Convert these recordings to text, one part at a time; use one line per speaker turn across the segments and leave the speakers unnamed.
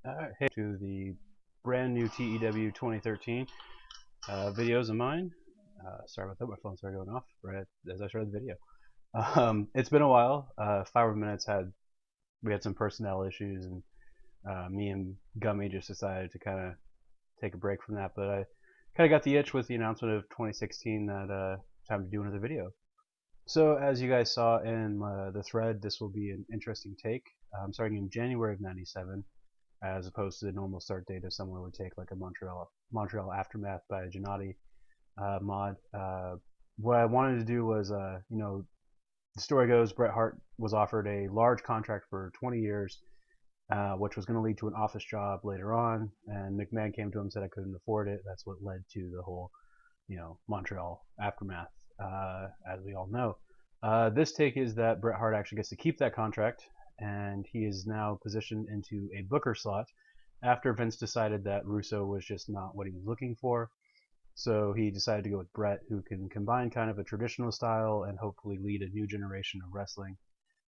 Hey to the brand new TEW2013 videos of mine. Sorry about that, my phone started going off right as I started the video. It's been a while. 5 minutes we had some personnel issues, and me and Gummy just decided to kind of take a break from that. But I kind of got the itch with the announcement of 2016 that time to do another video. So as you guys saw in the thread, this will be an interesting take. Starting in January of '97 as opposed to the normal start date of someone would take like a Montreal Aftermath by Gennady mod. What I wanted to do was, the story goes Bret Hart was offered a large contract for 20 years, which was going to lead to an office job later on, and McMahon came to him and said I couldn't afford it. That's what led to the whole, Montreal Aftermath, as we all know. This take is that Bret Hart actually gets to keep that contract, and he is now positioned into a booker slot after Vince decided that Russo was just not what he was looking for. So he decided to go with Bret, who can combine kind of a traditional style and hopefully lead a new generation of wrestling.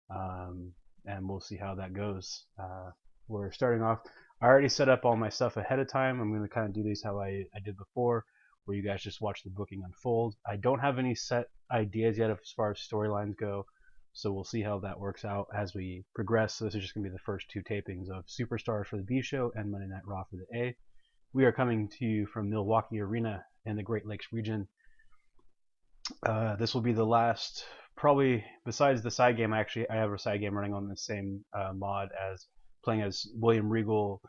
And we'll see how that goes. We're starting off. I already set up all my stuff ahead of time. I'm going to kind of do these how I did before, where you guys just watch the booking unfold. I don't have any set ideas yet as far as storylines go, so we'll see how that works out as we progress. So this is just going to be the first two tapings of Superstars for the B show and Monday Night Raw for the A. We are coming to you from Milwaukee Arena in the Great Lakes region. This will be the last, probably besides the side game. I have a side game running on the same mod as playing as William Regal,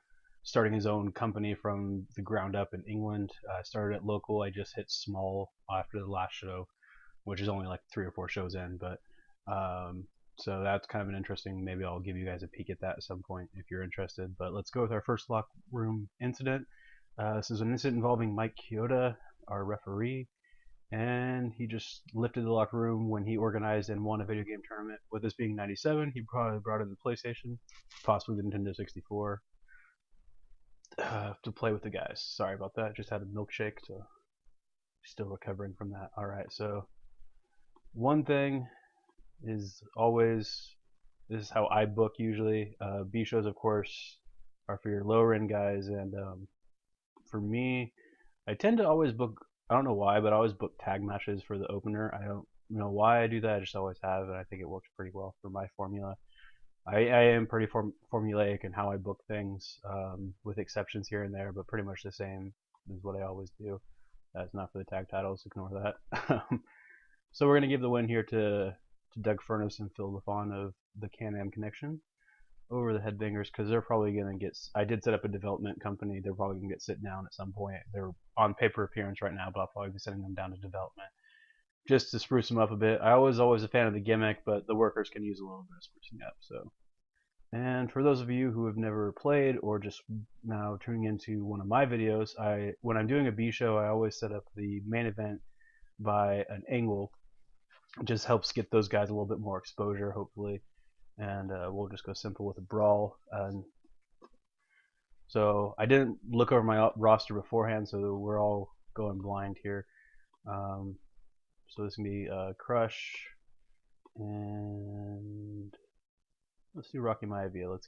starting his own company from the ground up in England. I started at local. I just hit small after the last show, which is only like 3 or 4 shows in. But so that's kind of an interesting. Maybe I'll give you guys a peek at that at some point if you're interested. But let's go with our first locker room incident. This is an incident involving Mike Chioda, our referee, and he just lifted the locker room when he organized and won a video game tournament. With this being '97, he probably brought in the PlayStation, possibly the Nintendo 64, to play with the guys. Sorry about that. Just had a milkshake, so still recovering from that. All right, so one thing is always, this is how I book usually. B shows, of course, are for your lower end guys, and for me, I tend to always book. I don't know why, but I always book tag matches for the opener. I don't know why I do that. I just always have, and I think it works pretty well for my formula. I am pretty formulaic in how I book things, with exceptions here and there, but pretty much the same is what I always do. That's not for the tag titles. Ignore that. So we're gonna give the win here to Doug Furnace and Phil LaFawn of the Can-Am Connection over the Headbangers, because they're probably going to get. I did set up a development company. They're probably going to get sit down at some point. They're on paper appearance right now, but I'll probably be sending them down to development just to spruce them up a bit. I was always a fan of the gimmick, but the workers can use a little bit of sprucing up. So, and for those of you who have never played or just now tuning into one of my videos, when I'm doing a B show, I always set up the main event by an angle. It just helps get those guys a little bit more exposure, hopefully. And we'll just go simple with a brawl. So I didn't look over my roster beforehand, so we're all going blind here. So this can be Crush, and let's do Rocky Maivia.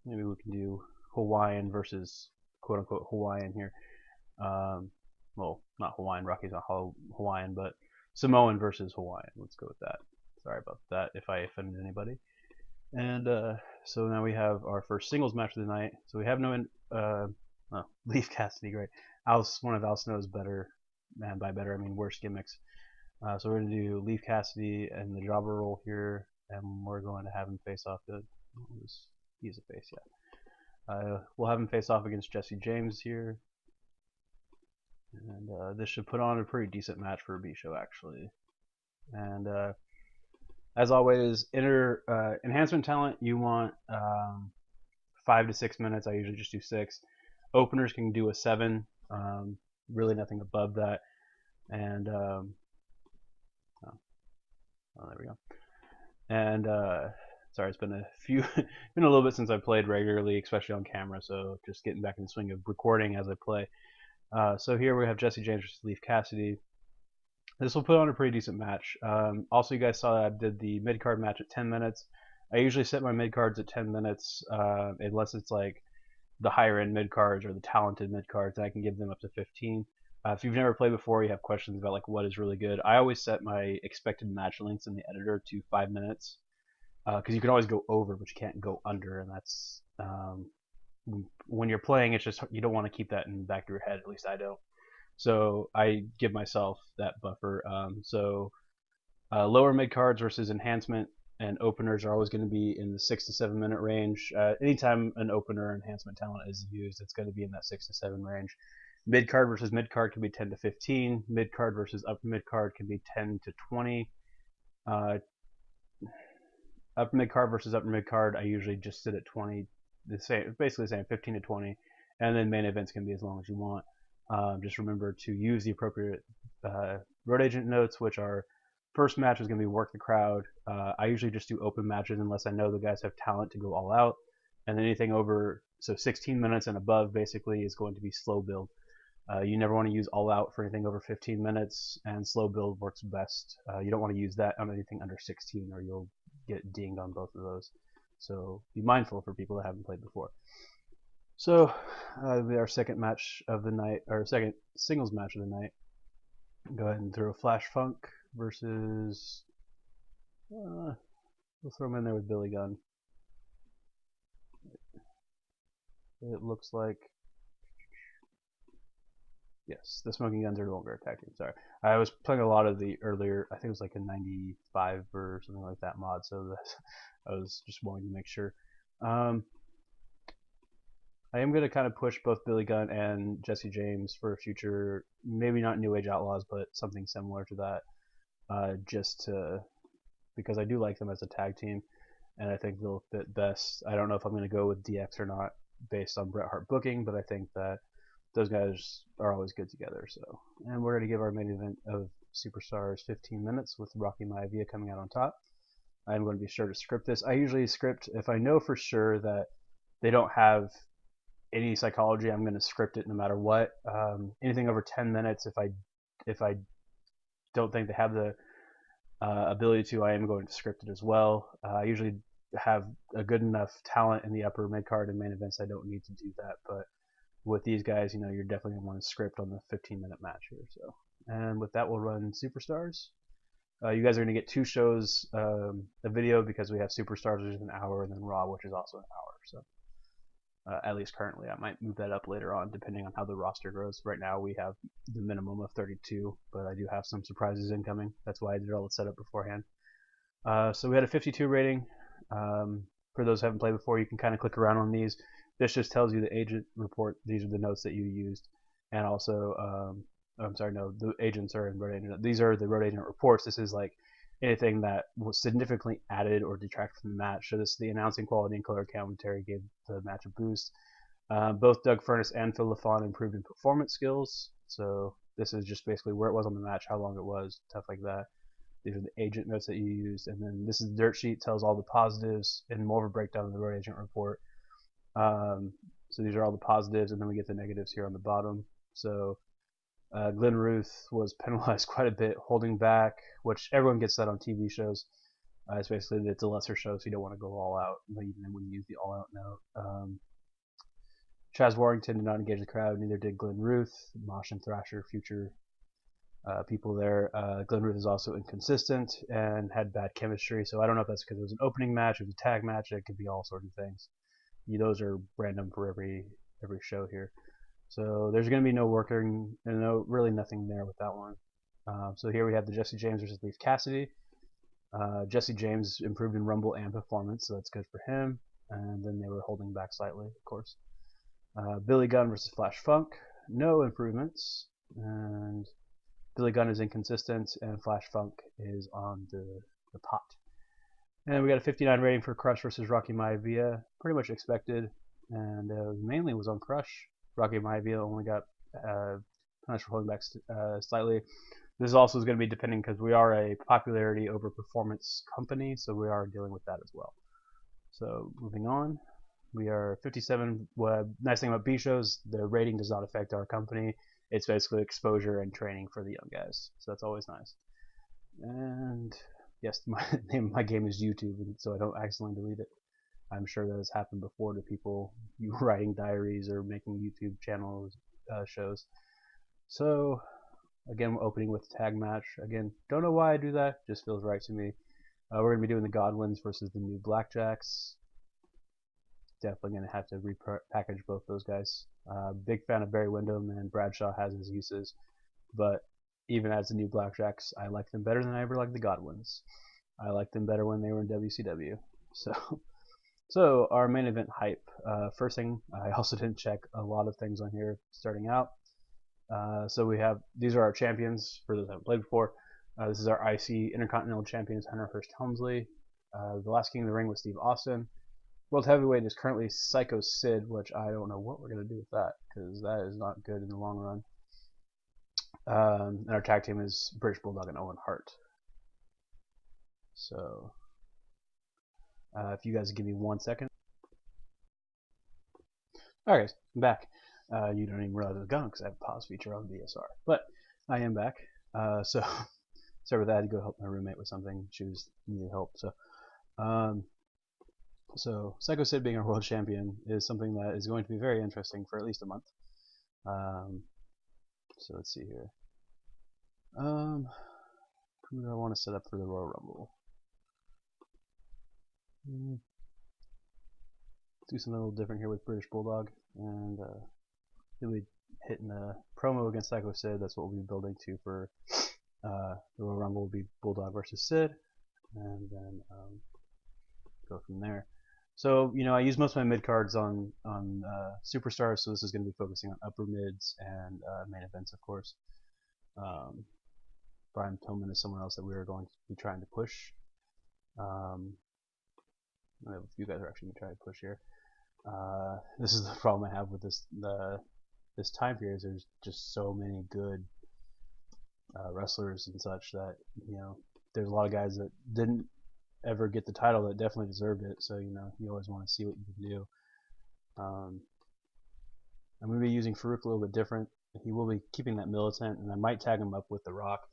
Maybe we can do Hawaiian versus quote unquote Hawaiian here. Well, not Hawaiian. Rocky's not Hawaiian, but Samoan versus Hawaiian. Let's go with that. Sorry about that if I offended anybody. And so now we have our first singles match of the night. So we have Leaf Cassidy, great. One of Al Snow's better, and by better I mean worse gimmicks. So we're going to do Leaf Cassidy and the jobber role here, and we're going to have him face off. He's a face, yeah. We'll have him face off against Jesse James here. And this should put on a pretty decent match for a B show, actually. And as always, enhancement talent, you want 5 to 6 minutes. I usually just do 6. Openers can do a 7. Really nothing above that. And oh, there we go. And sorry, it's been been a little bit since I played regularly, especially on camera. So just getting back in the swing of recording as I play. So here we have Jesse James versus Leaf Cassidy. This will put on a pretty decent match. Also, you guys saw that I did the mid-card match at 10 minutes. I usually set my mid cards at 10 minutes, unless it's like the higher end mid cards or the talented mid cards, and I can give them up to 15. If you've never played before, you have questions about like what is really good. I always set my expected match lengths in the editor to 5 minutes, because you can always go over, but you can't go under, and that's when you're playing. It's just you don't want to keep that in the back of your head. At least I don't. So I give myself that buffer. Lower mid cards versus enhancement and openers are always going to be in the 6 to 7 minute range. Anytime an opener or enhancement talent is used, it's going to be in that 6 to 7 range. Mid card versus mid card can be 10 to 15. Mid card versus upper mid card can be 10 to 20. Upper mid card versus upper mid card, I usually just sit at 20. The same, basically the same, 15 to 20. And then main events can be as long as you want. Just remember to use the appropriate road agent notes, which are first match is going to be work the crowd. I usually just do open matches unless I know the guys have talent to go all out. And anything over, so 16 minutes and above basically is going to be slow build. You never want to use all out for anything over 15 minutes, and slow build works best. You don't want to use that on anything under 16 or you'll get dinged on both of those. So be mindful for people that haven't played before. So our second match of the night, or second singles match of the night. Go ahead and throw Flash Funk versus. We'll throw him in there with Billy Gunn. It looks like. Yes, the Smoking Guns are no longer a tag team. Sorry, I was playing a lot of the earlier. I think it was like a 95 or something like that mod. So I was just wanting to make sure. I am going to kind of push both Billy Gunn and Jesse James for a future, maybe not New Age Outlaws, but something similar to that, because I do like them as a tag team, and I think they'll fit best. I don't know if I'm going to go with DX or not based on Bret Hart booking, but I think that those guys are always good together. So, and we're going to give our main event of Superstars 15 minutes with Rocky Maivia coming out on top. I'm going to be sure to script this. I usually script if I know for sure that they don't have any psychology. I'm going to script it no matter what. Anything over 10 minutes, if I don't think they have the ability to, I am going to script it as well. I usually have a good enough talent in the upper mid card and main events. I don't need to do that, but with these guys, you're definitely going to want to script on the 15-minute match here. So, and with that, we'll run Superstars. You guys are going to get two shows, a video, because we have Superstars, which is an hour, and then Raw, which is also an hour. So. At least currently. I might move that up later on depending on how the roster grows. Right now we have the minimum of 32, but I do have some surprises incoming. That's why I did all the setup beforehand. So we had a 52 rating. For those who haven't played before, you can kind of click around on these. This just tells you the agent report. These are the notes that you used. And also, I'm sorry, no, the agents are in road agent. These are the road agent reports. This is like anything that was significantly added or detracted from the match. So this is the announcing quality and color commentary gave the match a boost. Both Doug Furnas and Phil LaFon improved in performance skills. So this is just basically where it was on the match, how long it was, stuff like that. These are the agent notes that you used. And then this is the dirt sheet, tells all the positives, and more of a breakdown of the road agent report. So these are all the positives, and then we get the negatives here on the bottom. So Glenn Ruth was penalized quite a bit, holding back, which everyone gets that on TV shows. It's basically it's a lesser show, so you don't want to go all out, even when you use the all out note. Chaz Warrington did not engage the crowd, neither did Glenn Ruth. Mosh and Thrasher, future people there. Glenn Ruth is also inconsistent and had bad chemistry, so I don't know if that's because it was an opening match, it was a tag match, it could be all sorts of things. Those are random for every show here. So there's going to be no working, and really nothing there with that one. So here we have the Jesse James versus Leif Cassidy. Jesse James improved in Rumble and performance, so that's good for him. And then they were holding back slightly, of course. Billy Gunn versus Flash Funk, no improvements. And Billy Gunn is inconsistent, and Flash Funk is on the pot. And we got a 59 rating for Crush versus Rocky Maivia, pretty much expected, and mainly was on Crush. Rocky Maivia only got punished for holding back slightly. This also is going to be depending because we are a popularity over performance company, so we are dealing with that as well. So moving on, we are 57. Nice thing about B shows, the rating does not affect our company. It's basically exposure and training for the young guys, so that's always nice. And yes, my name of my game is YouTube, and so I don't accidentally delete it. I'm sure that has happened before to people writing diaries or making YouTube channels shows. So again, we're opening with a tag match. Again, don't know why I do that. Just feels right to me. We're gonna be doing the Godwins versus the new Blackjacks. Definitely gonna have to repackage both those guys. Big fan of Barry Windham, and Bradshaw has his uses, but even as the new Blackjacks, I like them better than I ever liked the Godwins. I liked them better when they were in WCW. So our main event hype. First thing, I also didn't check a lot of things on here starting out. So we have, these are our champions for those that haven't played before. This is our IC Intercontinental Champions Hunter Hearst Helmsley. The last King of the Ring was Steve Austin. World Heavyweight is currently Psycho Sid, which I don't know what we're going to do with that, because that is not good in the long run. And our tag team is British Bulldog and Owen Hart. So if you guys give me 1 second. Alright guys, I'm back. You don't even realize it's gone because I have a pause feature on VSR. But I am back. So sorry about that. I had to go help my roommate with something. She needed help. So Psycho Sid being our world champion is something that is going to be very interesting for at least a month. So let's see here. Who do I want to set up for the Royal Rumble? Do something a little different here with British Bulldog, and he'll be hitting a promo against Psycho Sid. That's what we'll be building to for the Royal Rumble. Will be Bulldog versus Sid, and then go from there. So I use most of my mid cards on superstars, so this is going to be focusing on upper mids and main events, of course. Brian Pillman is someone else that we are going to be trying to push. I have a few guys are actually going to try to push here. This is the problem I have with this time period. Is there's just so many good wrestlers and such that there's a lot of guys that didn't ever get the title that definitely deserved it. So you always want to see what you can do. I'm going to be using Farouk a little bit different. He will be keeping that militant, and I might tag him up with The Rock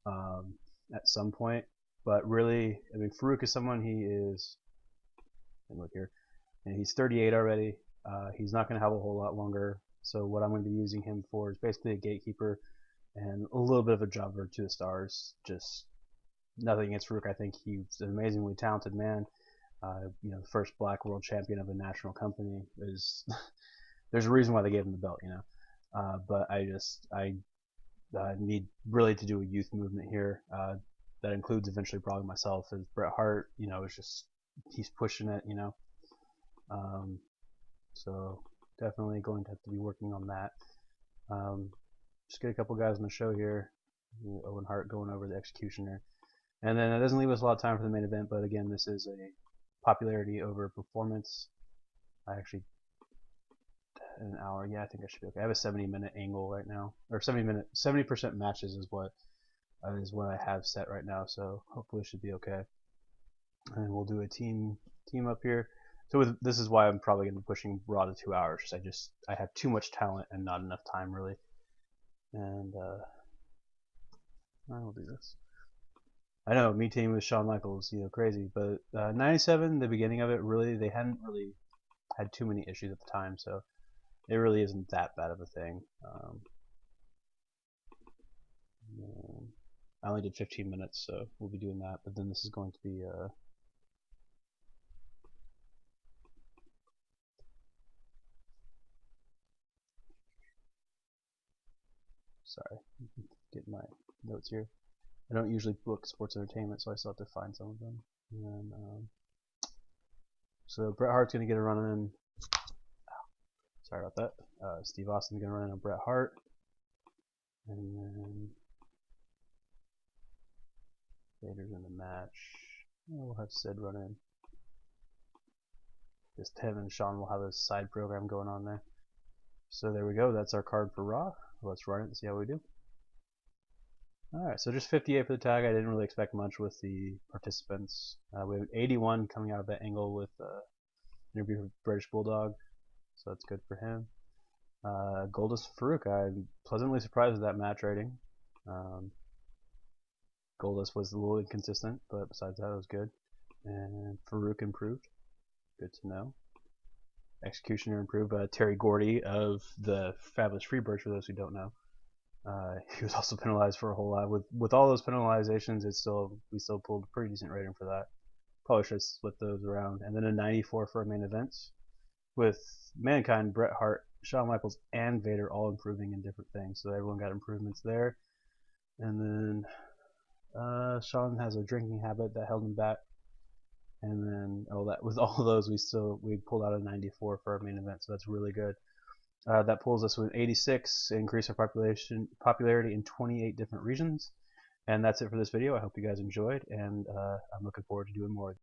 at some point. But really, I mean, Farouk is someone, he is, look here, and he's 38 already. He's not going to have a whole lot longer. So what I'm going to be using him for is basically a gatekeeper and a little bit of a jobber to the stars. Just nothing against Farouk. I think he's an amazingly talented man. The first black world champion of a national company is. There's a reason why they gave him the belt, but I need really to do a youth movement here. That includes eventually probably myself. As Bret Hart, it's just he's pushing it, So definitely going to have to be working on that. Just get a couple guys on the show here. Owen Hart going over the Executioner, and then it doesn't leave us a lot of time for the main event. But again, this is a popularity over performance. I actually. An hour, yeah, I think I should be okay. I have a 70-minute angle right now, or 70% matches is what I have set right now. So hopefully it should be okay. And we'll do a team up here. So this is why I'm probably going to be pushing Raw to 2 hours. I have too much talent and not enough time really. And I will do this. I know, me team with Shawn Michaels, crazy, but 97, the beginning of it, really they hadn't really had too many issues at the time, so. It really isn't that bad of a thing. I only did 15 minutes, so we'll be doing that. But then this is going to be sorry, get my notes here. I don't usually book sports entertainment, so I still have to find some of them. And so Bret Hart's gonna get a run in. Sorry about that. Steve Austin's gonna run in on Bret Hart, and then Vader's in the match. We'll have Sid run in. Just him and Shawn will have a side program going on there. So there we go. That's our card for Raw. Let's run it and see how we do. Alright, so just 58 for the tag. I didn't really expect much with the participants. We have 81 coming out of that angle with interview with British Bulldog, so that's good for him. Goldust Farouk, I'm pleasantly surprised with that match rating. Goldust was a little inconsistent, but besides that, it was good. And Farouk improved. Good to know. Executioner improved. Terry Gordy of the Fabulous Freebirds, for those who don't know. He was also penalized for a whole lot. With all those penalizations, we still pulled a pretty decent rating for that. Probably should have split those around. And then a 94 for our main events, with Mankind, Bret Hart, Shawn Michaels, and Vader all improving in different things. So everyone got improvements there. And then Shawn has a drinking habit that held him back. And then with all of those, we pulled out a 94 for our main event. So that's really good. That pulls us with 86, increase our popularity in 28 different regions. And that's it for this video. I hope you guys enjoyed, and I'm looking forward to doing more.